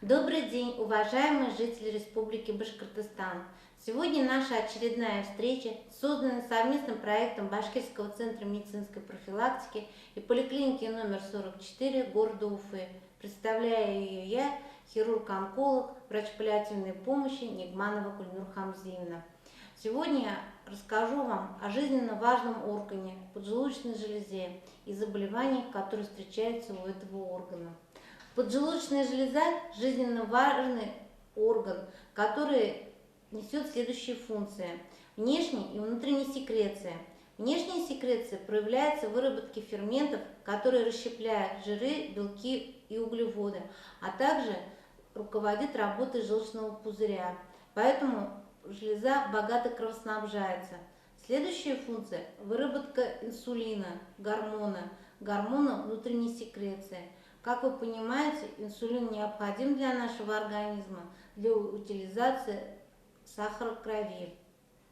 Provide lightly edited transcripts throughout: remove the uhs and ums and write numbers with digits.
Добрый день, уважаемые жители Республики Башкортостан! Сегодня наша очередная встреча, созданная совместным проектом Башкирского центра медицинской профилактики и поликлиники номер 44 города Уфы. Представляю ее я, хирург-онколог, врач паллиативной помощи Нигманова Гульнур Хамзиевна. Сегодня я расскажу вам о жизненно важном органе – поджелудочной железе и заболеваниях, которые встречаются у этого органа. Поджелудочная железа – жизненно важный орган, который несет следующие функции. Внешняя и внутренняя секреция. Внешняя секреция проявляется в выработке ферментов, которые расщепляют жиры, белки и углеводы, а также руководит работой желчного пузыря. Поэтому железа богато кровоснабжается. Следующая функция – выработка инсулина, гормона внутренней секреции. Как вы понимаете, инсулин необходим для нашего организма для утилизации сахара в крови.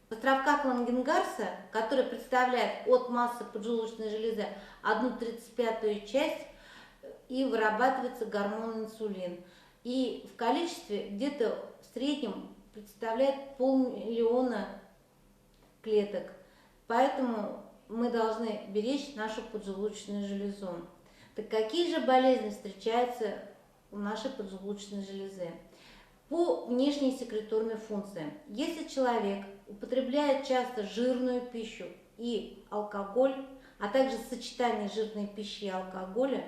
Островка Лангенгарса, который представляет от массы поджелудочной железы 1/35 часть, и вырабатывается гормон инсулин. И в количестве где-то в среднем представляет 500 000 клеток. Поэтому мы должны беречь нашу поджелудочную железу. Так какие же болезни встречаются у нашей поджелудочной железы? По внешней секреторной функции. Если человек употребляет часто жирную пищу и алкоголь, а также сочетание жирной пищи и алкоголя,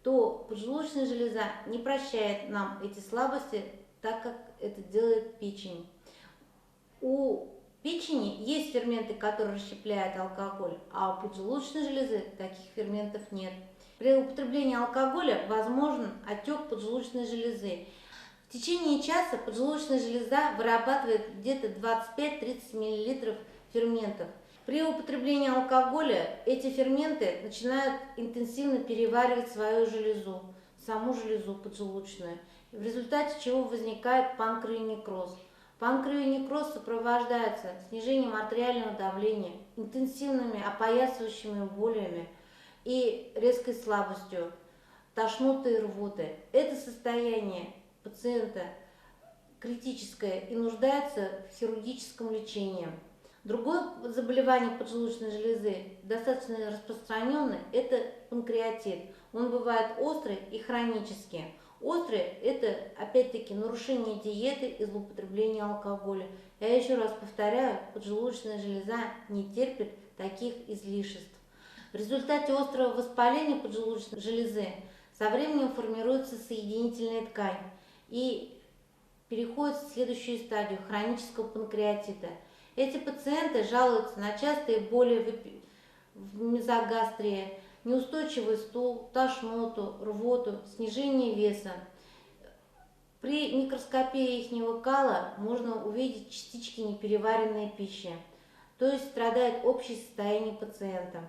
то поджелудочная железа не прощает нам эти слабости, так как это делает печень. У печени есть ферменты, которые расщепляют алкоголь, а у поджелудочной железы таких ферментов нет. При употреблении алкоголя возможен отек поджелудочной железы. В течение часа поджелудочная железа вырабатывает где-то 25-30 мл ферментов. При употреблении алкоголя эти ферменты начинают интенсивно переваривать свою железу, саму железу поджелудочную, в результате чего возникает панкреонекроз. Панкреонекроз сопровождается снижением артериального давления, интенсивными опоясывающими болями и резкой слабостью, тошнотой и рвотой. Это состояние пациента критическое и нуждается в хирургическом лечении. Другое заболевание поджелудочной железы, достаточно распространенное, это панкреатит. Он бывает острый и хронический. Острый – это, опять-таки, нарушение диеты и злоупотребление алкоголя. Я еще раз повторяю, поджелудочная железа не терпит таких излишеств. В результате острого воспаления поджелудочной железы со временем формируется соединительная ткань и переходит в следующую стадию хронического панкреатита. Эти пациенты жалуются на частые боли в мезогастрии, неустойчивый стул, тошноту, рвоту, снижение веса. При микроскопии ихнего кала можно увидеть частички непереваренной пищи, то есть страдает общее состояние пациента.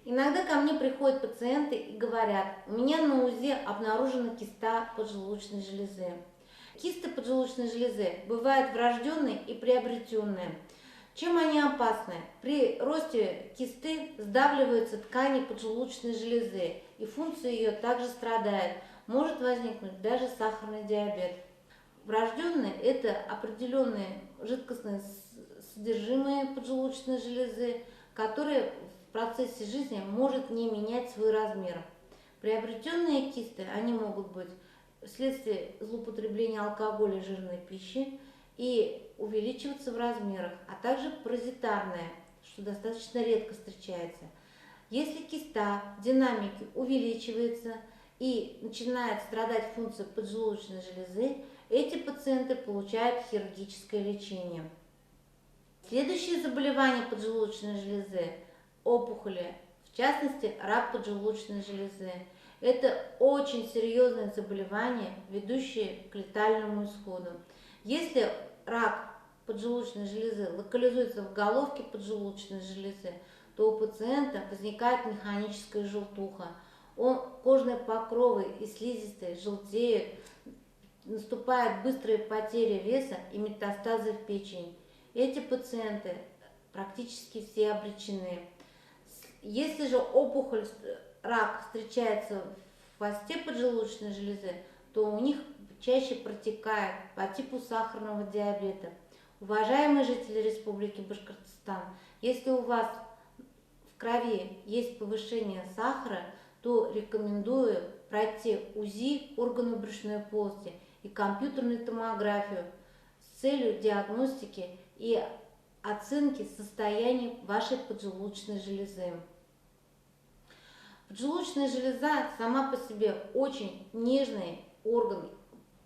Иногда ко мне приходят пациенты и говорят: у меня на УЗИ обнаружена киста поджелудочной железы. Кисты поджелудочной железы бывают врожденные и приобретенные. Чем они опасны? При росте кисты сдавливаются ткани поджелудочной железы, и функция ее также страдает. Может возникнуть даже сахарный диабет. Врожденные – это определенные жидкостные содержимое поджелудочной железы, которые в процессе жизни может не менять свой размер. Приобретенные кисты, они могут быть вследствие злоупотребления алкоголя и жирной пищи и увеличиваться в размерах, а также паразитарная, что достаточно редко встречается. Если киста в динамике увеличивается и начинает страдать функция поджелудочной железы, эти пациенты получают хирургическое лечение. Следующее заболевание поджелудочной железы – опухоли, в частности рак поджелудочной железы. Это очень серьезное заболевание, ведущее к летальному исходу. Если рак поджелудочной железы локализуется в головке поджелудочной железы, то у пациента возникает механическая желтуха. Кожные покровы и слизистые желтеют, наступает быстрая потеря веса и метастазы в печени. Эти пациенты практически все обречены. Если же рак встречается в хвосте поджелудочной железы, то у них чаще протекает по типу сахарного диабета. Уважаемые жители Республики Башкортостан, если у вас в крови есть повышение сахара, то рекомендую пройти УЗИ органов брюшной полости и компьютерную томографию с целью диагностики и оценки состояния вашей поджелудочной железы. Поджелудочная железа сама по себе очень нежный орган,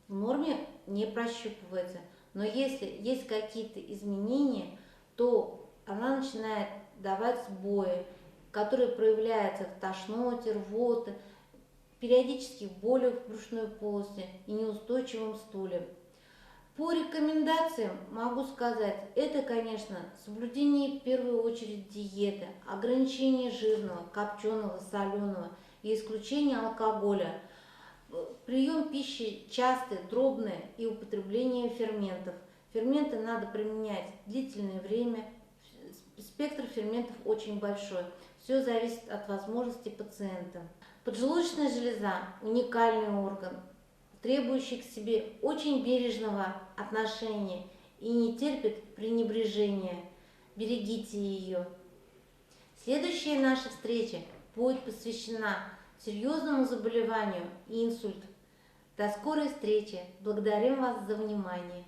в норме не прощупывается, но если есть какие-то изменения, то она начинает давать сбои, которые проявляются в тошноте, рвоте, периодических болях в брюшной полости и неустойчивом стуле. По рекомендациям могу сказать, это, конечно, соблюдение в первую очередь диеты, ограничение жирного, копченого, соленого и исключение алкоголя, прием пищи частый, дробный и употребление ферментов. Ферменты надо применять длительное время, спектр ферментов очень большой, все зависит от возможностей пациента. Поджелудочная железа – уникальный орган, требующий к себе очень бережного отношения и не терпит пренебрежения. Берегите ее. Следующая наша встреча будет посвящена серьезному заболеванию инсульт. До скорой встречи. Благодарим вас за внимание.